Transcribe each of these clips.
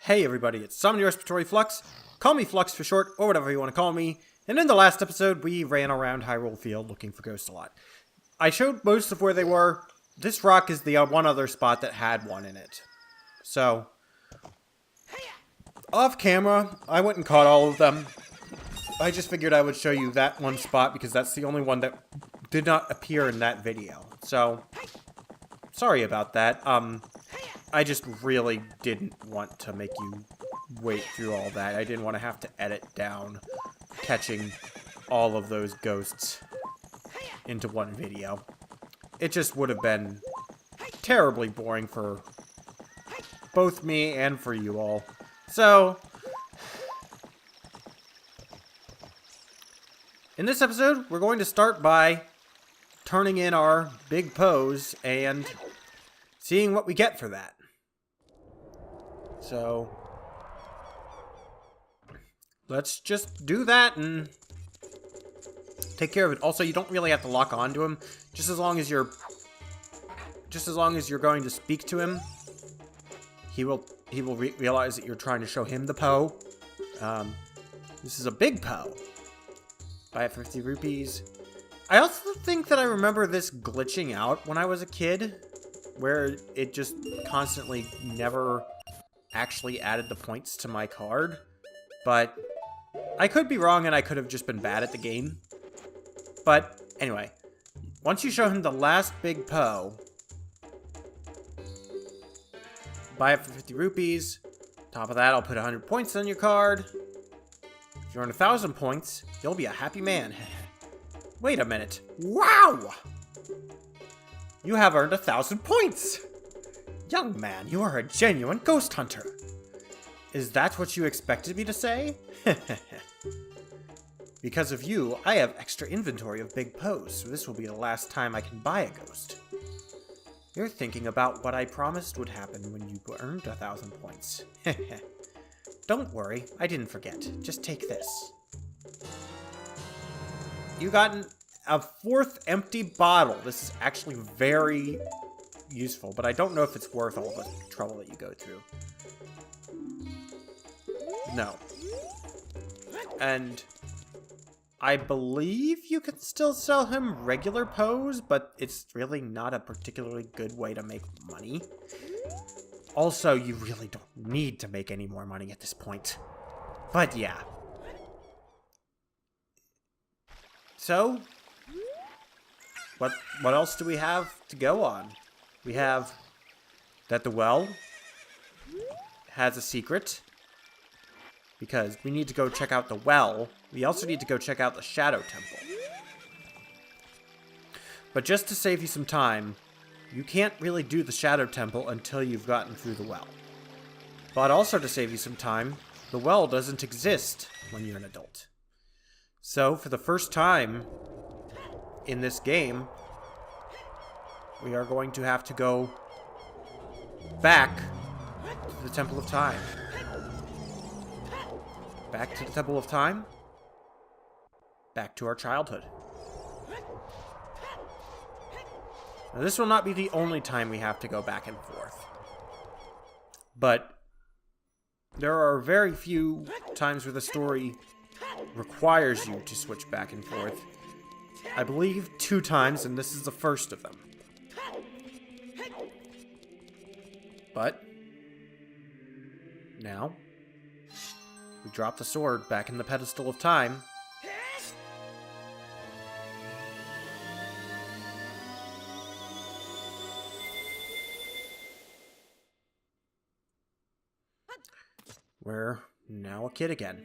Hey everybody, it's Summon Your Respiratory Flux. Call me Flux for short, or whatever you want to call me. And in the last episode, we ran around Hyrule Field looking for ghosts a lot. I showed most of where they were. This rock is the one other spot that had one in it. So, off camera, I went and caught all of them. I just figured I would show you that one spot because that's the only one that did not appear in that video. So, sorry about that. I just really didn't want to make you wait through all that. I didn't want to have to edit down catching all of those ghosts into one video. It just would have been terribly boring for both me and for you all. So, in this episode, we're going to start by turning in our big pose and seeing what we get for that. So, let's just do that and take care of it. Also, you don't really have to lock onto him. Just as long as you're going to speak to him, he will realize that you're trying to show him the Poe. This is a big Poe. Buy it for 50 rupees. I also think that I remember this glitching out when I was a kid, where it just constantly never actually added the points to my card. But I could be wrong and I could have just been bad at the game. But anyway, once you show him the last big Poe, buy it for 50 rupees. Top of that, I'll put 100 points on your card. If you earn 1,000 points, you'll be a happy man. Wait a minute. Wow! You have earned 1,000 points! Young man, you are a genuine ghost hunter. Is that what you expected me to say? Because of you, I have extra inventory of big Poes, so this will be the last time I can buy a ghost. You're thinking about what I promised would happen when you earned 1,000 points. Don't worry, I didn't forget. Just take this. You got a fourth empty bottle. This is actually very useful, but I don't know if it's worth all the trouble that you go through. No. And I believe you can still sell him regular Poes, but it's really not a particularly good way to make money. Also, you really don't need to make any more money at this point. But yeah. So, what else do we have to go on? We have that the well has a secret, because we need to go check out the well. We also need to go check out the Shadow Temple. But just to save you some time, you can't really do the Shadow Temple until you've gotten through the well. But also to save you some time, the well doesn't exist when you're an adult. So, for the first time in this game, we are going to have to go back to the Temple of Time. Back to the Temple of Time. Back to our childhood. Now, this will not be the only time we have to go back and forth. But there are very few times where the story requires you to switch back and forth. I believe 2 times, and this is the first of them. But now we drop the sword back in the pedestal of time. We're now a kid again.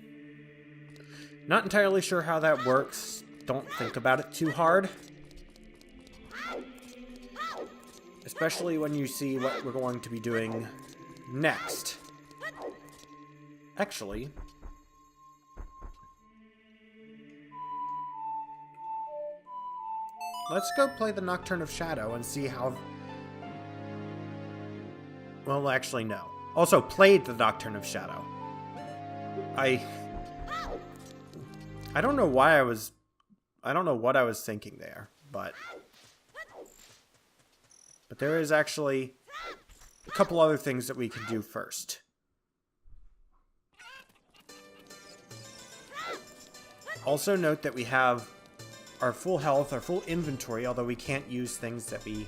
Not entirely sure how that works. Don't think about it too hard. Especially when you see what we're going to be doing next. Actually, let's go play the Nocturne of Shadow and see how... Well, actually, no. Also, played the Nocturne of Shadow. I don't know why I don't know what I was thinking there, but there is actually a couple other things that we can do first. Also note that we have our full health, our full inventory, although we can't use things that we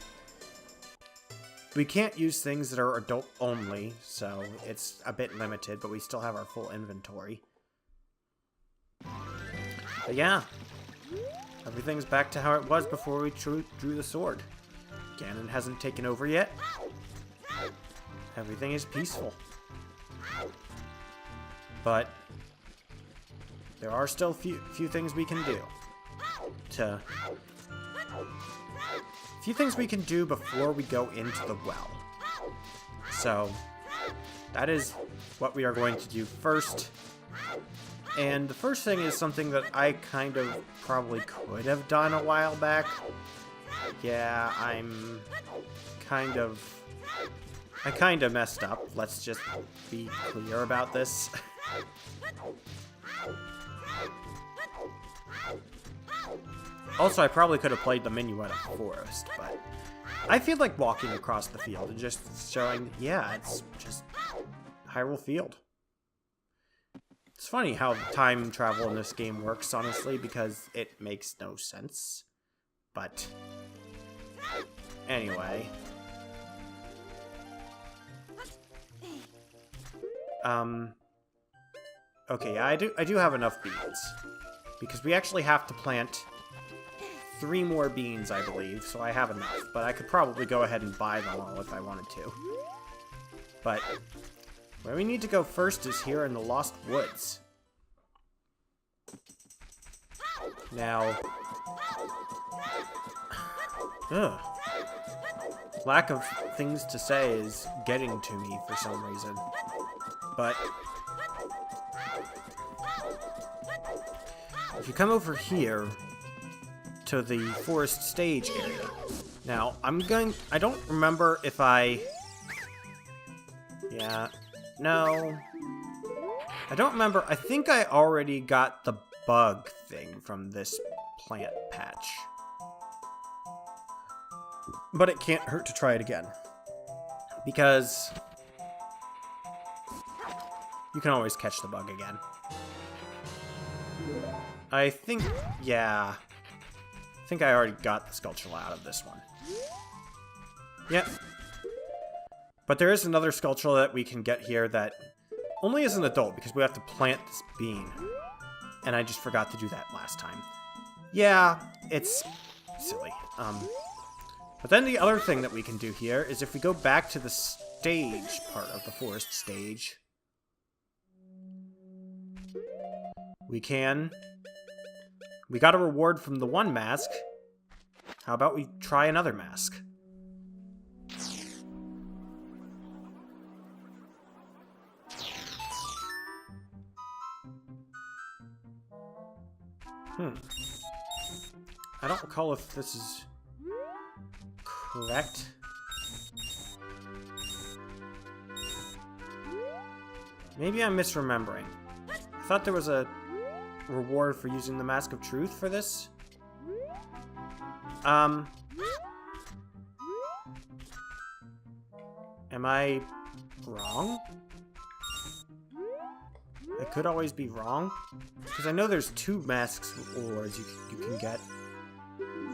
can't use things that are adult only, so it's a bit limited, but we still have our full inventory. But yeah, everything's back to how it was before we drew the sword. Ganon hasn't taken over yet. Everything is peaceful. But there are still few things we can do. Few things we can do before we go into the well. So that is what we are going to do first. And the first thing is something that I kind of probably could have done a while back. Yeah, I kind of messed up. Let's just be clear about this. Also, I probably could have played the minuet of the forest, but I feel like walking across the field and just showing, yeah, it's just Hyrule Field. It's funny how time travel in this game works, honestly, because it makes no sense. But anyway. Okay, I do have enough beans. Because we actually have to plant 3 more beans, I believe, so I have enough. But I could probably go ahead and buy them all if I wanted to. But where we need to go first is here in the Lost Woods. Now, lack of things to say is getting to me for some reason. But if you come over here to the forest stage area. Now, I don't remember if no. I don't remember. I think I already got the bug thing from this plant patch. But it can't hurt to try it again. Because you can always catch the bug again. I think, yeah. I think I already got the Skulltula out of this one. Yep. But there is another Skulltula that we can get here that only is an adult, because we have to plant this bean. And I just forgot to do that last time. Yeah, it's silly. But then the other thing that we can do here is if we go back to the stage part of the forest stage, we got a reward from the one mask. How about we try another mask? I don't recall if this is correct. Maybe I'm misremembering. I thought there was a reward for using the Mask of Truth for this. Am I wrong? I could always be wrong. Because I know there's 2 masks rewards you can get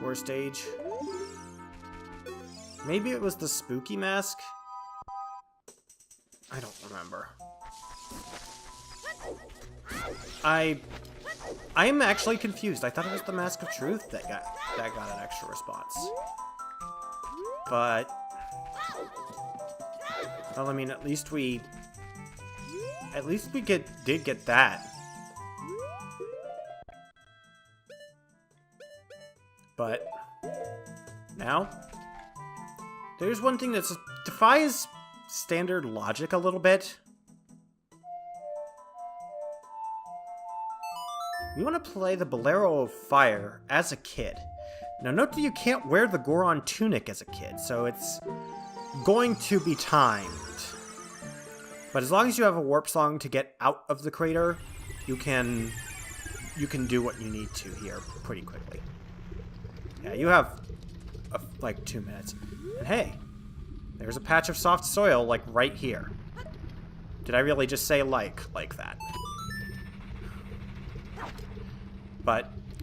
for a stage. Maybe it was the spooky mask? I don't remember. I am actually confused. I thought it was the Mask of Truth that got an extra response. But well, I mean, at least we did get that. But now there's one thing that defies standard logic a little bit. You want to play the Bolero of Fire as a kid. Now note that you can't wear the Goron tunic as a kid, so it's going to be timed. But as long as you have a warp song to get out of the crater, you can do what you need to here pretty quickly. Yeah, you have like 2 minutes. And hey, there's a patch of soft soil like right here. Did I really just say like that?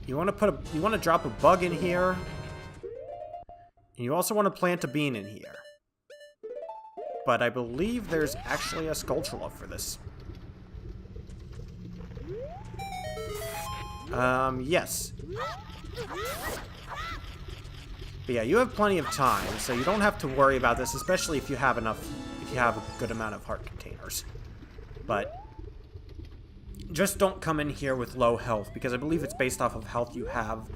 You want to drop a bug in here. And you also want to plant a bean in here. But I believe there's actually a Skulltula for this. Yes. But yeah, you have plenty of time, so you don't have to worry about this, especially if you have a good amount of heart containers. But just don't come in here with low health, because I believe it's based off of health you have,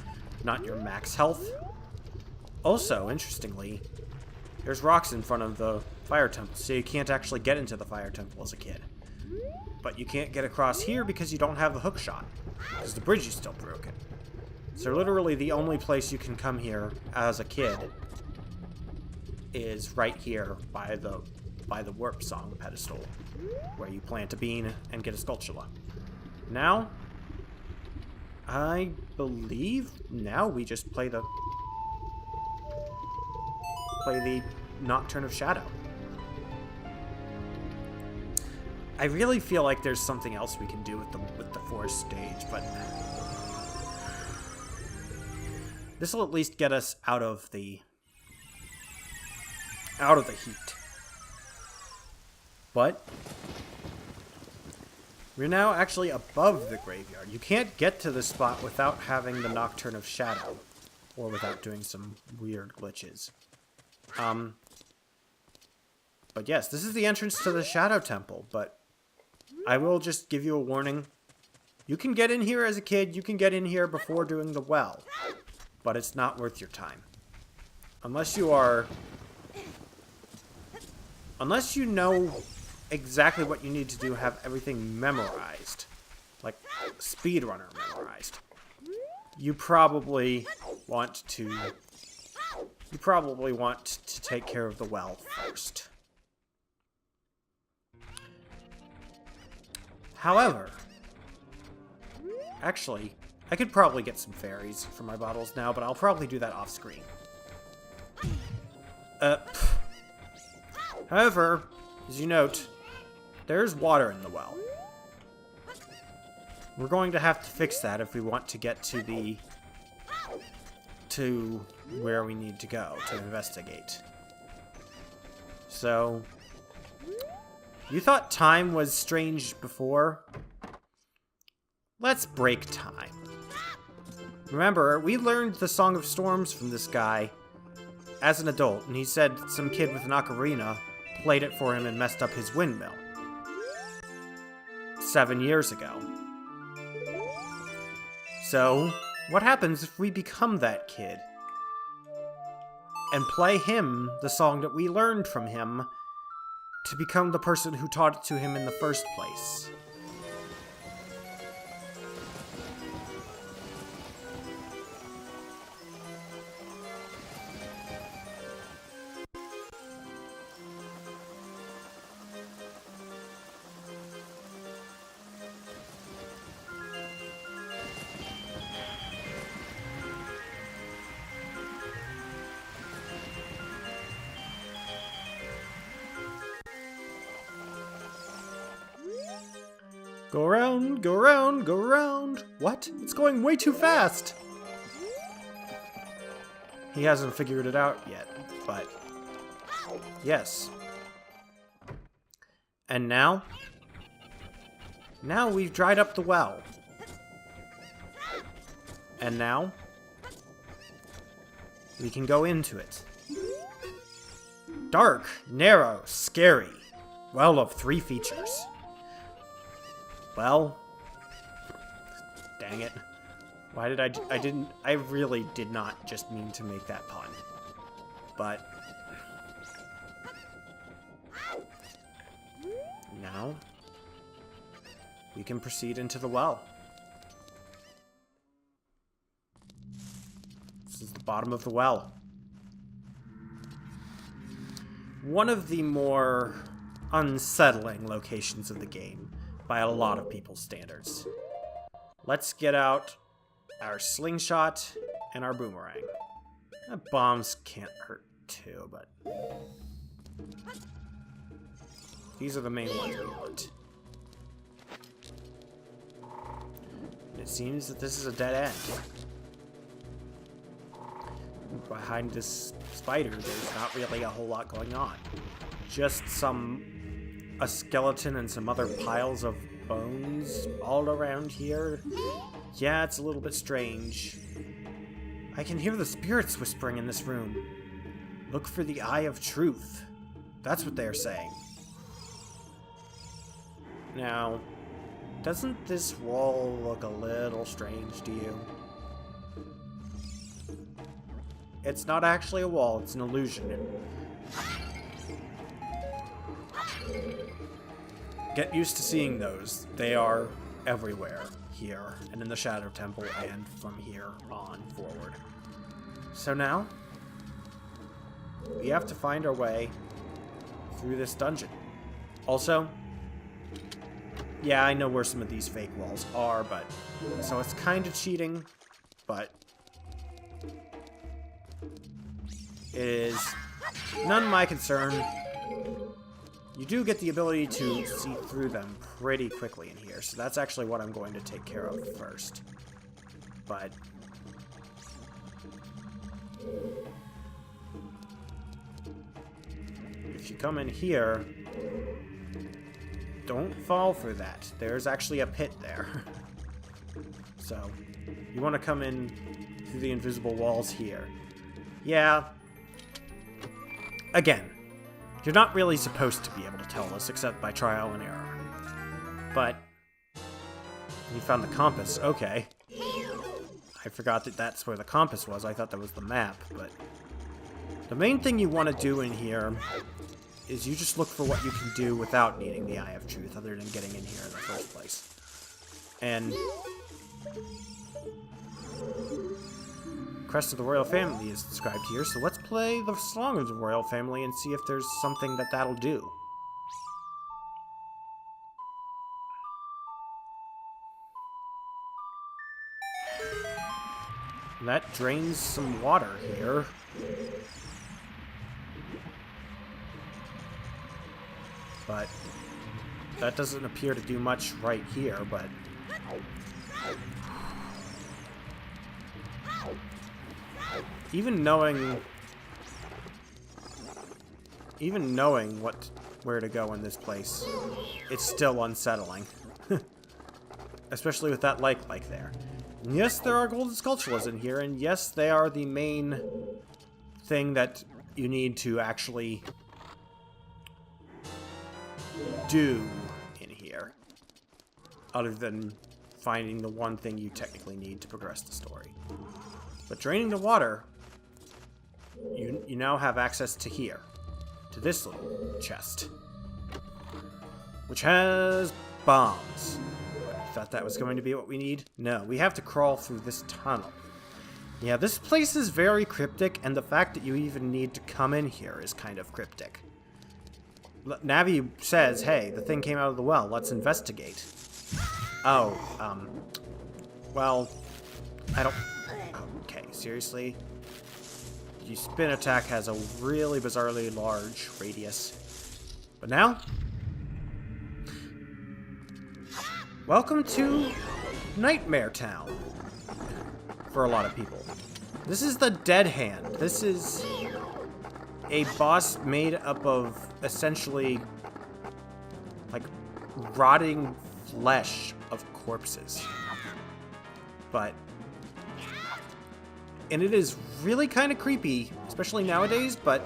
not your max health. Also, interestingly, there's rocks in front of the fire temple, so you can't actually get into the fire temple as a kid. But you can't get across here because you don't have the hook shot, because the bridge is still broken. So literally the only place you can come here as a kid is right here by the warp song pedestal, where you plant a bean and get a Skulltula. Now, I believe now we just play the Nocturne of Shadow. I really feel like there's something else we can do with the forest stage, but this will at least get us out of the heat. But we're now actually above the graveyard. You can't get to this spot without having the Nocturne of Shadow, or without doing some weird glitches. But yes, this is the entrance to the Shadow Temple, but I will just give you a warning. You can get in here as a kid, you can get in here before doing the well, but it's not worth your time. Unless you know exactly what you need to do, have everything memorized, like speedrunner memorized. You probably want to take care of the well first. However, actually, I could probably get some fairies for my bottles now, but I'll probably do that off screen. However, as you note, there's water in the well. We're going to have to fix that if we want to get to where we need to go to investigate. So, you thought time was strange before? Let's break time. Remember, we learned the Song of Storms from this guy as an adult, and he said some kid with an ocarina played it for him and messed up his windmill 7 years ago. So, what happens if we become that kid and play him the song that we learned from him to become the person who taught it to him in the first place? Go around, go around, go around. What? It's going way too fast. He hasn't figured it out yet, but yes. And now? Now we've dried up the well. And now? We can go into it. Dark, narrow, scary. Well of 3 features. Well, dang it. Why did I really did not just mean to make that pun. But now we can proceed into the well. This is the bottom of the well. One of the more unsettling locations of the game by a lot of people's standards. Let's get out our slingshot and our boomerang. Bombs can't hurt too, but these are the main ones we want. It seems that this is a dead end. Behind this spider, there's not really a whole lot going on. Just a skeleton and some other piles of bones all around here. Yeah, it's a little bit strange. I can hear the spirits whispering in this room. Look for the Eye of Truth. That's what they're saying. Now, doesn't this wall look a little strange to you? It's not actually a wall, it's an illusion. Get used to seeing those. They are everywhere here, and in the Shadow Temple, and from here on forward. So now, we have to find our way through this dungeon. Also, yeah, I know where some of these fake walls are, but... So it's kind of cheating, but... It is none of my concern. You do get the ability to see through them pretty quickly in here, so that's actually what I'm going to take care of first. But... if you come in here, don't fall for that. There's actually a pit there. So, you want to come in through the invisible walls here. Yeah. Again, you're not really supposed to be able to tell this except by trial and error. But, you found the compass. Okay. I forgot that that's where the compass was. I thought that was the map, but... the main thing you want to do in here is you just look for what you can do without needing the Eye of Truth, other than getting in here in the first place. And... Crest of the Royal Family is described here, so let's play the Song of the Royal Family and see if there's something that'll do. That drains some water here. But that doesn't appear to do much right here, but... Even knowing where to go in this place, it's still unsettling. Especially with that like there. And yes, there are golden sculptures in here, and yes, they are the main thing that you need to actually do in here. Other than finding the one thing you technically need to progress the story. But draining the water, you now have access to here. To this little chest. Which has bombs. Thought that was going to be what we need? No, we have to crawl through this tunnel. Yeah, this place is very cryptic, and the fact that you even need to come in here is kind of cryptic. Navi says, hey, the thing came out of the well, let's investigate. Oh, well, I don't... Okay, seriously? Your spin attack has a really bizarrely large radius. But now... welcome to Nightmare Town. For a lot of people. This is the Dead Hand. This is a boss made up of essentially like rotting flesh of corpses. And it is really kind of creepy, especially nowadays, but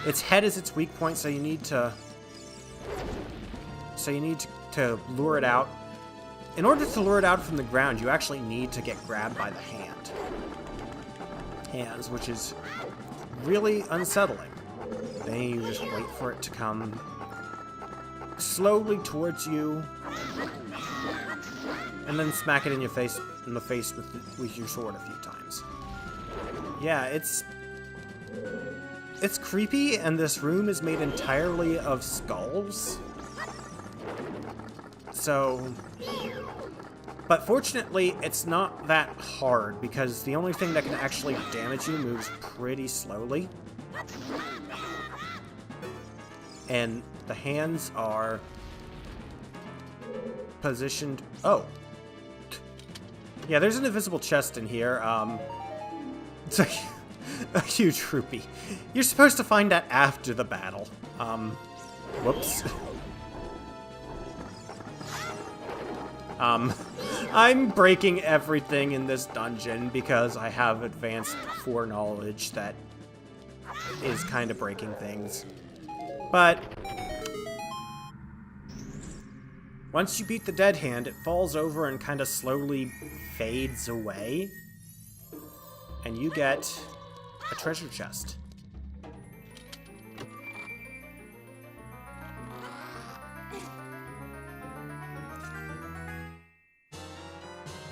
its head is its weak point, so you need to lure it out. In order to lure it out from the ground, you actually need to get grabbed by the hands, which is really unsettling. Then you just wait for it to come slowly towards you, and then smack it in the face with your sword a few times. Yeah, it's creepy, and this room is made entirely of skulls. So, but fortunately, it's not that hard, because the only thing that can actually damage you moves pretty slowly. And the hands are positioned... Oh. Yeah, there's an invisible chest in here. It's a huge rupee. You're supposed to find that after the battle. Whoops. I'm breaking everything in this dungeon because I have advanced foreknowledge that is kind of breaking things. But once you beat the dead hand, it falls over and kind of slowly fades away. And you get a treasure chest.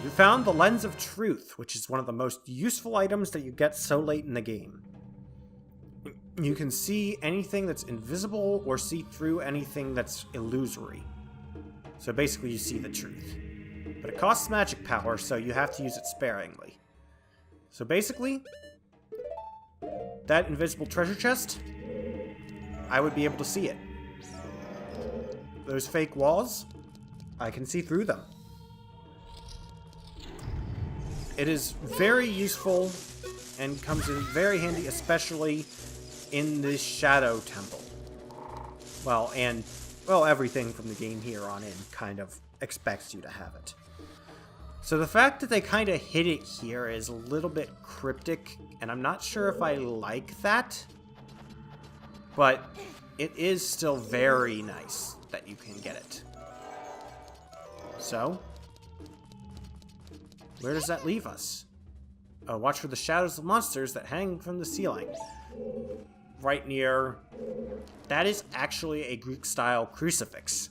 You found the Lens of Truth, which is one of the most useful items that you get so late in the game. You can see anything that's invisible or see through anything that's illusory. So basically you see the truth. But it costs magic power, so you have to use it sparingly. So basically, that invisible treasure chest, I would be able to see it. Those fake walls, I can see through them. It is very useful and comes in very handy, especially in this Shadow Temple. Well, everything from the game here on in kind of expects you to have it. So the fact that they kind of hid it here is a little bit cryptic, and I'm not sure if I like that. But it is still very nice that you can get it. So, where does that leave us? Watch for the shadows of monsters that hang from the ceiling. Right near... That is actually a Greek-style crucifix,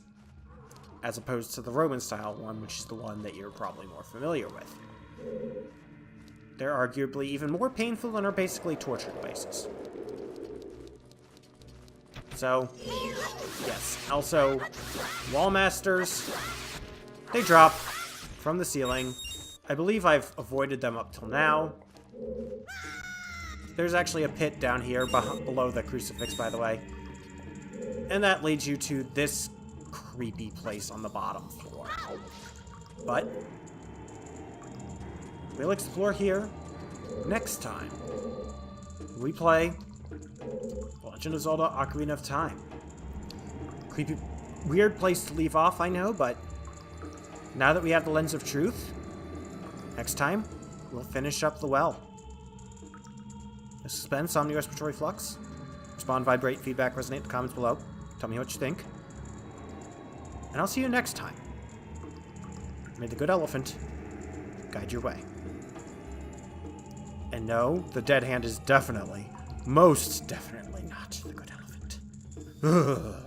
as opposed to the Roman-style one, which is the one that you're probably more familiar with. They're arguably even more painful and are basically torture devices. So, yes. Also, wall masters, they drop from the ceiling. I believe I've avoided them up till now. There's actually a pit down here below the crucifix, by the way. And that leads you to this creepy place on the bottom floor. But we'll explore here next time. We play Legend of Zelda Ocarina of Time. Creepy, weird place to leave off, I know, but now that we have the Lens of Truth, next time, we'll finish up the well. This has been Somni Respiratory Flux. Respond, vibrate, feedback, resonate in the comments below. Tell me what you think. And I'll see you next time. May the good elephant guide your way. And no, the dead hand is definitely, most definitely not the good elephant. Ugh.